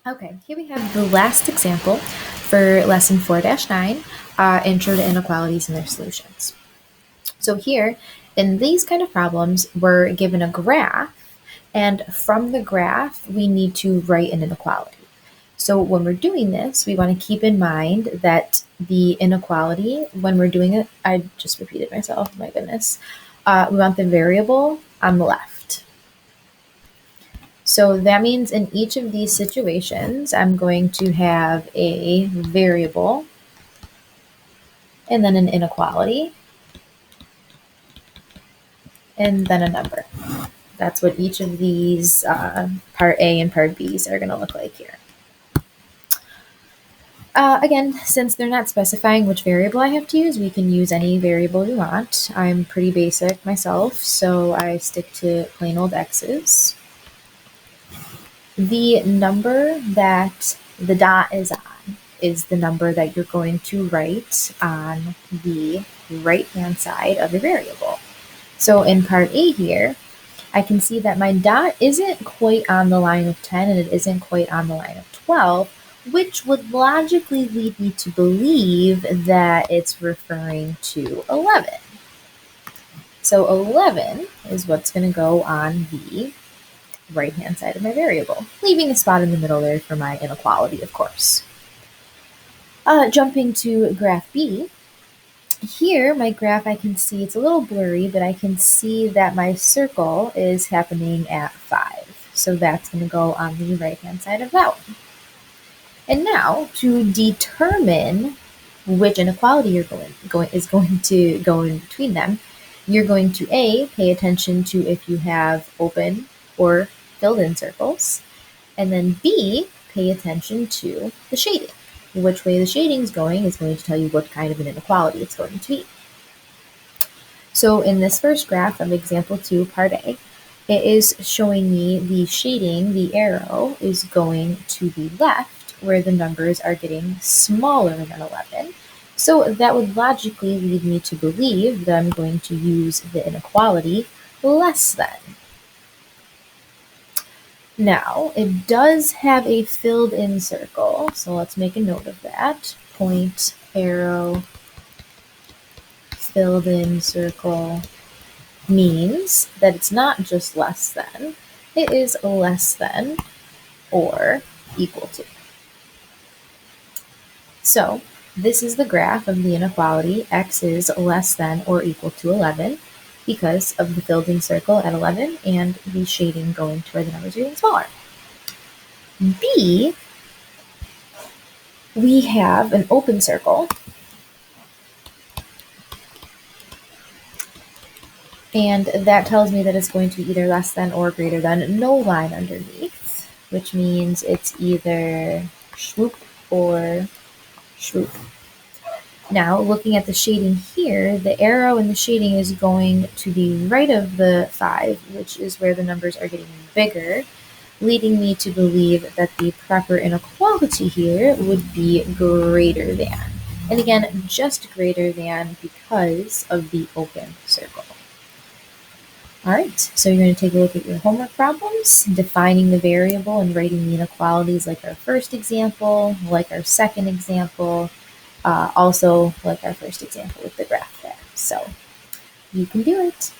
Okay, here we have the last example for lesson 4-9, Intro to Inequalities and Their Solutions. So here, in these kind of problems, we're given a graph, and from the graph, we need to write an inequality. So when we're doing this, we want to keep in mind that the inequality, when we're doing it, I just repeated myself, my goodness. We want the variable on the left. So that means in each of these situations, I'm going to have a variable and then an inequality and then a number. That's what each of these part A and part B's are going to look like here. Again, since they're not specifying which variable I have to use, we can use any variable you want. I'm pretty basic myself, so I stick to plain old X's. The number that the dot is on is the number that you're going to write on the right-hand side of the variable. So in part A here, I can see that my dot isn't quite on the line of 10 and it isn't quite on the line of 12, which would logically lead me to believe that it's referring to 11. So 11 is what's going to go on the right-hand side of my variable, leaving a spot in the middle there for my inequality, of course. Jumping to graph B, here my graph I can see it's a little blurry, but I can see that my circle is happening at 5. So that's going to go on the right-hand side of that one. And now to determine which inequality is going to go in between them, you're going to A, pay attention to if you have open or filled in circles, and then B, pay attention to the shading. Which way the shading is going to tell you what kind of an inequality it's going to be. So in this first graph of example 2, part A, it is showing me the shading, the arrow is going to the left where the numbers are getting smaller than 11. So that would logically lead me to believe that I'm going to use the inequality less than. Now, it does have a filled in circle, so let's make a note of that. Point, arrow, filled in circle means that it's not just less than, it is less than or equal to. So this is the graph of the inequality x is less than or equal to 11 because of the filled in circle at 11 and the shading going to where the numbers are getting smaller. B, we have an open circle, and that tells me that it's going to be either less than or greater than, no line underneath, which means it's either swoop or swoop. Now, looking at the shading here, the arrow in the shading is going to the right of the 5, which is where the numbers are getting bigger, leading me to believe that the proper inequality here would be greater than. And again, just greater than because of the open circle. All right, so you're going to take a look at your homework problems, defining the variable and writing the inequalities like our first example, like our second example, also like our first example with the graph there. So you can do it.